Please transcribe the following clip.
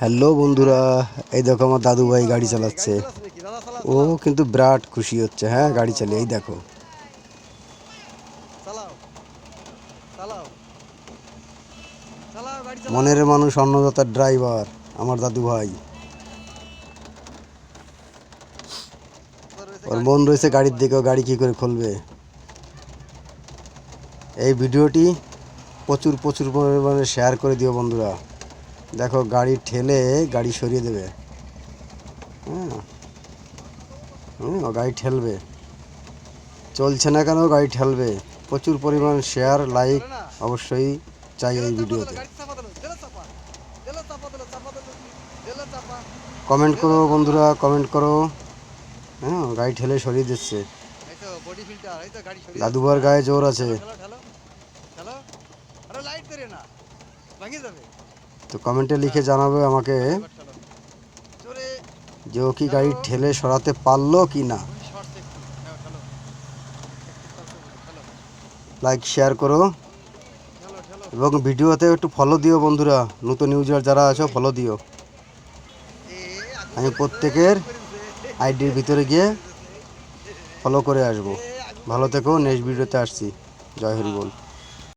Hello বন্ধুরা, এই দেখো আমার দাদু ভাই গাড়ি চালাচ্ছে। ও কিন্তু বিরাট খুশি হচ্ছে। হ্যাঁ, গাড়ি চালিয়ে এই দেখো। মনের মানুষ, অন্নদাতার ড্রাইভার আমার দাদু ভাই। ওর মন রয়েছে গাড়ির দিকে, গাড়ি কি করে খুলবে। এই ভিডিওটি প্রচুর প্রচুর পরিমাণে শেয়ার করে দিও বন্ধুরা। দেখো গাড়ি ঠেলে গাড়ি সরিয়ে দেবে। হ্যাঁ, গাড়ি ঠেলবে, চলছে না কেন গাড়ি ঠেলবে। প্রচুর পরিমাণ শেয়ার, লাইক অবশ্যই চাই এই ভিডিওতে। কমেন্ট করো বন্ধুরা, কমেন্ট করো। হ্যাঁ, গাড়ি ঠেলে সরিয়ে দিচ্ছে। দাদুবার গায়ে জোর আছে। তো কমেন্টে লিখে জানাবে আমাকে যে ও কি গাড়ি ঠেলে সরাতে পারলো কি না। লাইক শেয়ার করো এবং ভিডিওতে একটু ফলো দিও বন্ধুরা। নতুন ইউজার যারা আছো ফলো দিও। আমি প্রত্যেকের আইডির ভিতরে গিয়ে ফলো করে আসবো। ভালো থেকো, নেক্সট ভিডিওতে আসছি। জয় হরি বল।